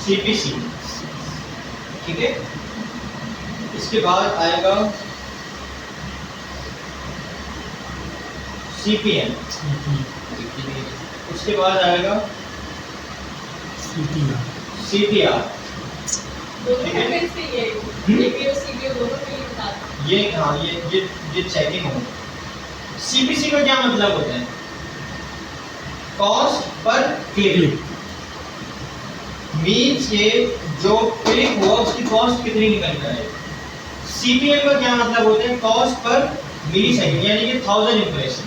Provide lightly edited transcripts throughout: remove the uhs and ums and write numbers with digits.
CPC, ठीक है। इसके बाद आएगा CPM, उसके बाद आएगा CTR, ठीक है। ये हाँ ये चेकिंग हो। CPC का क्या मतलब होता है? कॉस्ट पर क्लिक, मीन्स ये जो क्लिक हुआ उसकी कॉस्ट कितनी निकल कर आएगी। CPM का क्या मतलब होता है? कॉस्ट पर मिली सेकंड, यानी कि 1000 इंप्रेशन,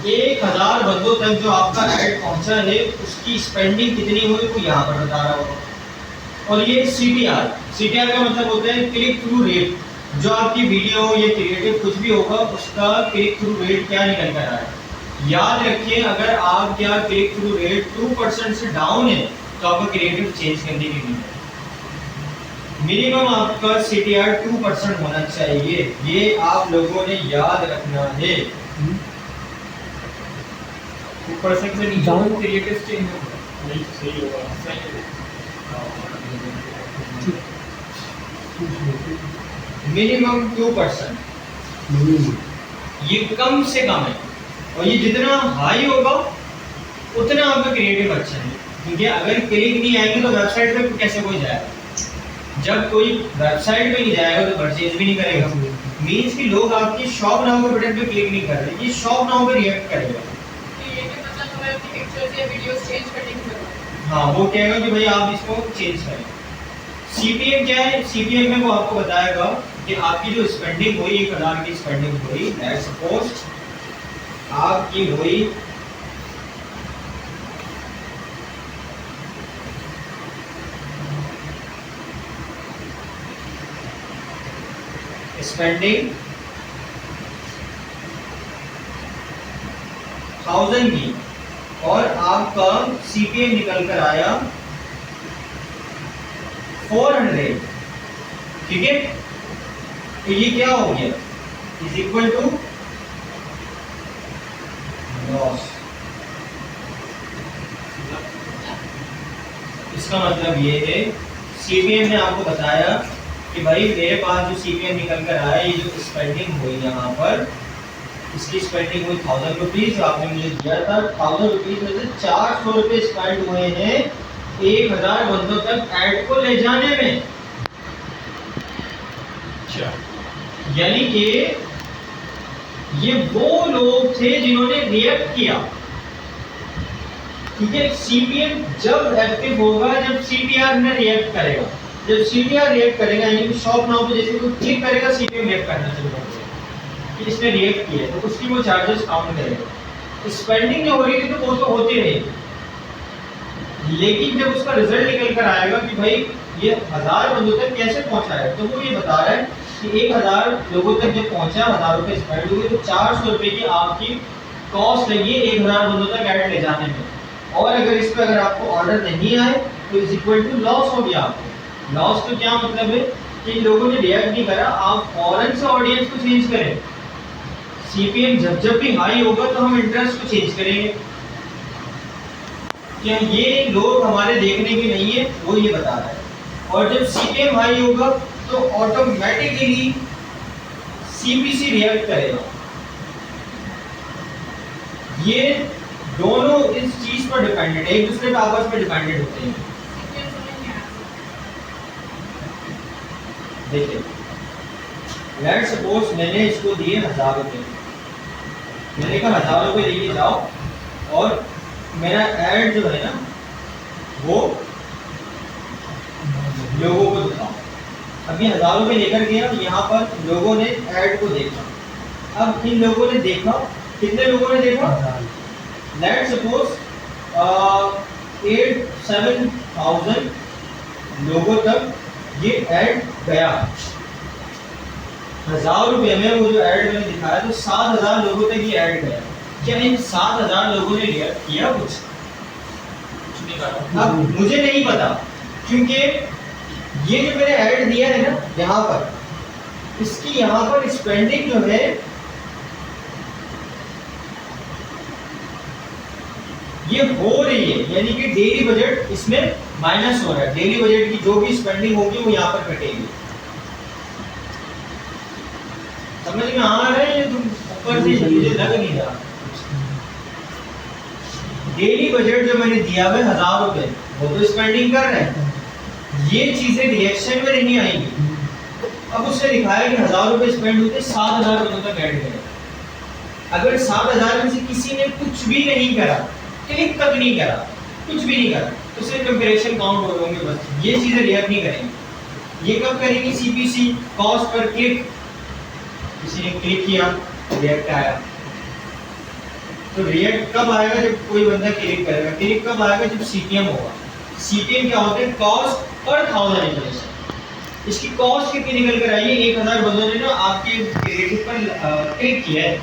1000 बंदों तक जो आपका ऐड पहुंचा है उसकी स्पेंडिंग कितनी हुई वो यहाँ पर बता रहा होगा। और ये CTR का मतलब होता है क्लिक थ्रू रेट, जो आपकी वीडियो या क्रिएटिव कुछ भी होगा उसका क्लिक थ्रू रेट क्या निकल कर आया है। याद रखिए, अगर आपका क्लिक थ्रू रेट 2% से डाउन है तो आपका क्रिएटिव चेंज करने की नहीं है। मिनिमम आपका CTR 2% होना चाहिए, ये आप लोगों ने याद रखना है। 2% से नीचे डाउन क्रिएटिव चेंज नहीं सही होगा, सही है। मिनिमम 2%, ये कम से कम है, और ये जितना हाई होगा उतना आपका क्रिएटिव अच्छा है। क्योंकि अगर क्लिक नहीं आएंगे तो वेबसाइट पे कैसे कोई जाएगा? जब कोई वेबसाइट पे नहीं जाएगा तो परचेज भी नहीं करेगा। मीन्स कि लोग आपकी शॉप नाउ के बटन पे क्लिक नहीं कर रहे, ये शॉप नाउ पे रिएक्ट करेगा। हाँ, वो कहेगा कि भाई आप इसको चेंज करें। CPM क्या है? CPM में वो आपको बताएगा कि आपकी जो स्पेंडिंग हुई, 1000 की स्पेंडिंग हुई, दैट सपोज आपकी हुई 1000 की, और आपका CPM निकल कर आया 400, ठीक है। तो ये क्या हो गया? Is equal to loss. इसका मतलब ये है, CPM ने आपको बताया कि भाई मेरे पास जो CPM निकल कर आया, ये जो स्पेंडिंग हुई यहाँ पर, इसकी स्पेंडिंग हुई 1000 रुपीज, जो आपने मुझे दिया था। 1000 रुपीज में से 400 रुपए स्पेंड हुए हैं 1000 बंदों तक ऐड को ले जाने में। यानी कि ये वो लोग थे जिन्होंने रिएक्ट किया। क्योंकि CPM जब एक्टिव होगा जब CTR ने रिएक्ट करेगा। जब CTR रिएक्ट करेगा, यानी कि शॉप नाउ पे जैसे कोई क्लिक करेगा, CPM रिएक्ट करना शुरू कर देगा कि इसने रिएक्ट किया, तो उसकी वो चार्जेस काउंट करेगा। स्पेंडिंग जो हो रही थी तो वो तो होती रहेगी, लेकिन जब उसका रिजल्ट निकल कर आएगा कि भाई ये 1000 बंदों तक कैसे पहुंचा है, तो वो ये बता रहा है कि 1000 लोगों तक जब पहुंचा, 1000 रुपए स्पेंड हुए, तो 400 रुपए की आपकी कॉस्ट लगी 1000 बंदों तक ऐड ले जाने में। और अगर इस पर अगर आपको ऑर्डर नहीं आए तो इज इक्वल टू लॉस हो गया आपको। लॉस का क्या मतलब है कि लोगों ने रिएक्ट नहीं करा, आप फौरन से ऑडियंस को चेंज करें। CPM जब भी हाई होगा तो हम इंटरेस्ट को चेंज करेंगे। क्या ये लोग हमारे देखने के नहीं है, वो ये बता रहा है। और जब CPM हाई होगा तो ऑटोमेटिकली CPC रिएक्ट करेगा। ये दोनों इस चीज पर डिपेंडेंट है, एक दूसरे पे आपस में डिपेंडेंट होते हैं। देखिए, लेट्स सपोज मैंने इसको दिए 1000 रुपए, मैंने कहा 1000 रुपए लेके जाओ और मेरा ऐड जो है ना वो लोगों को दिखाओ। अभी 1000 रुपए लेकर गया, यहाँ पर लोगों ने ऐड को देखा। अब इन लोगों ने देखा, कितने लोगों ने देखा? लेट्स सपोज 8-7,000 लोगों तक ये ऐड गया। 1000 रुपए में वो जो ऐड मैंने दिखाया तो 7000 लोगों तक ये ऐड गया। क्या इन 7000 लोगों ने रिएक्ट किया कुछ? अब मुझे नहीं पता, क्योंकि ये जो मैंने ऐड दिया है ना यहाँ पर, इसकी यहाँ पर स्पेंडिंग जो है ये हो रही है, यानी कि डेली बजट इसमें माइनस हो रहा है। डेली बजट की जो भी स्पेंडिंग होगी वो यहाँ पर कटेगी। समझ में आ रहा है? ये तुम ऊपर से मुझे लग नहीं रहा। डेली बजट जो मैंने दिया है 1000 रुपए, वो तो स्पेंडिंग कर रहे हैं, ये चीजें रिएक्शन में नहीं आएंगी। अब उसने दिखाया कि 1000 रुपए स्पेंड होते 7000 रुपए तक ऐड करें। अगर 7000 में से किसी ने कुछ भी नहीं करा, क्लिक तक नहीं करा, कुछ भी नहीं करा, तो सिर्फ कंपैरिजन काउंट हो होंगे बस। ये चीजें रिएक्ट नहीं करेंगी। ये कब करेंगी? CPC, cost per click. किसी ने क्लिक किया, रिएक्ट आया। तो रिएक्ट कब आएगा? जब कोई बंदा क्लिक करेगा। क्लिक कब आएगा? जब सीपीएम होगा। सीपीएम क्या होता है? Cost per 1000 impression. इसकी कॉस्ट कितनी निकल कर आई है? 1000 बंदों ने ना आपके क्रिएटिव पर क्लिक किया है,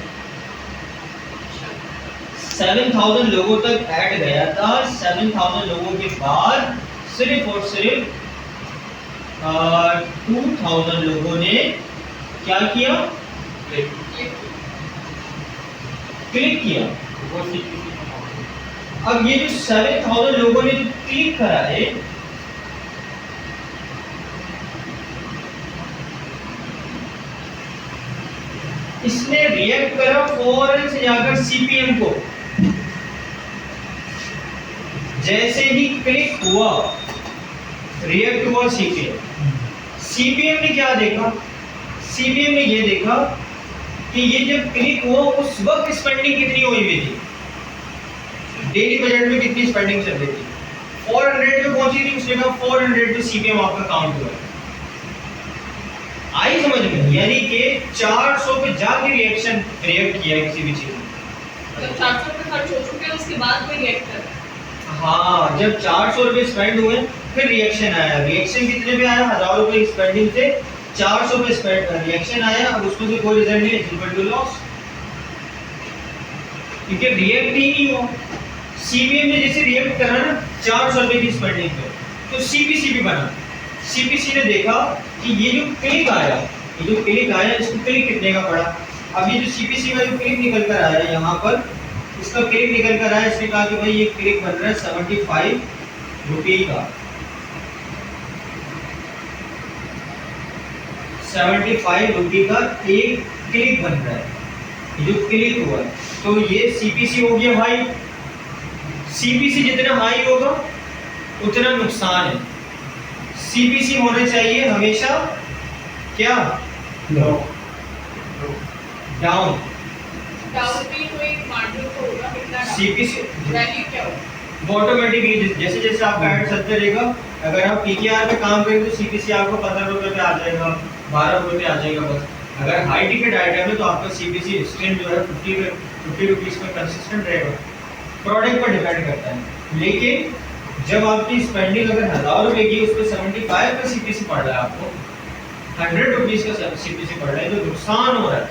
7000 लोगों तक ऐड गया था। 7000 लोगों के बाद सिर्फ और सिर्फ 2000 लोगों ने क्या किया? क्लिक किया। अब ये जो 7000 लोगों ने जो क्लिक करा है, इसने रिएक्ट करा फौरन से जाकर सीपीएम को। जैसे ही क्लिक हुआ, रिएक्ट हुआ सीपीएम। सीपीएम ने क्या देखा? सीपीएम ने ये देखा कि ये जब क्लिक हुआ उस वक्त स्पेंडिंग कितनी हुई हुई थी, डेली बजट में कितनी स्पेंडिंग चल रही थी, 400 पे पहुंची थी। उसने कहा 400 पे सीपीएम आपका काउंट हुआ। आई समझ में? यानी कि 400 पे जाके रिएक्ट किया किसी भी चीज में। जब 400 रुपए खर्च हो चुके हैं उसके बाद कोई रिएक्ट कर रहा है। हाँ, जब 400 रुपए स्पेंड हुए फिर रिएक्शन आया। रिएक्शन कितने पे आया? 1000 रुपए स्पेंडिंग से 400 पे स्पेंड रिएक्शन आया। अब उसमें से कोई रिजल्ट नहीं है, इक्वल टू लॉस, क्योंकि रिएक्ट ही नहीं हुआ। सीपीएम ने जैसे रिएक्ट करा ना 400 रुपए की स्पेंडिंग पे, तो सीपीसी भी बना। सीपीसी ने देखा कि ये जो क्लिक आया, इसको क्लिक कितने का पड़ा। अब ये जो सीपीसी का जो क्लिक निकल कर आया यहाँ पर, इसका क्लिक निकल कर आया। इसने कहा कि भाई ये क्लिक बन रहा है 75 रुपये का, 75 रुपये का एक क्लिक बन रहा है। ये जो क्लिक हुआ, तो ये सीपीसी हो गया हाई। सीपीसी जितना हाई होगा उतना नुकसान है। सीपीसी होना चाहिए हमेशा क्या? डाउन। डाउन पे कोई मार्जिन तो होगा, कितना डाउन? सीपीसी वैल्यू क्या होगा? ऑटोमेटिकली जैसे जैसे आपका ऐड चलते रहेगा, अगर आप पीकेआर पे काम करेंगे तो सीपीसी आपको 15 रुपए पे आ जाएगा, 12 रुपए पे आ जाएगा बस। अगर हाई टिकट आइटम है तो आपका सीपीसी स्ट्रीम जो है 50 रुपीस में कंसिस्टेंट रहेगा। प्रोडक्ट पर डिपेंड करता है। लेकिन जब आपकी स्पेंडिंग अगर 1000 रुपए की, उस पर 75 का सीपीसी पड़ रहा है, आपको 100 रुपीस का सीपीसी पड़ रहा है, तो नुकसान हो रहा है।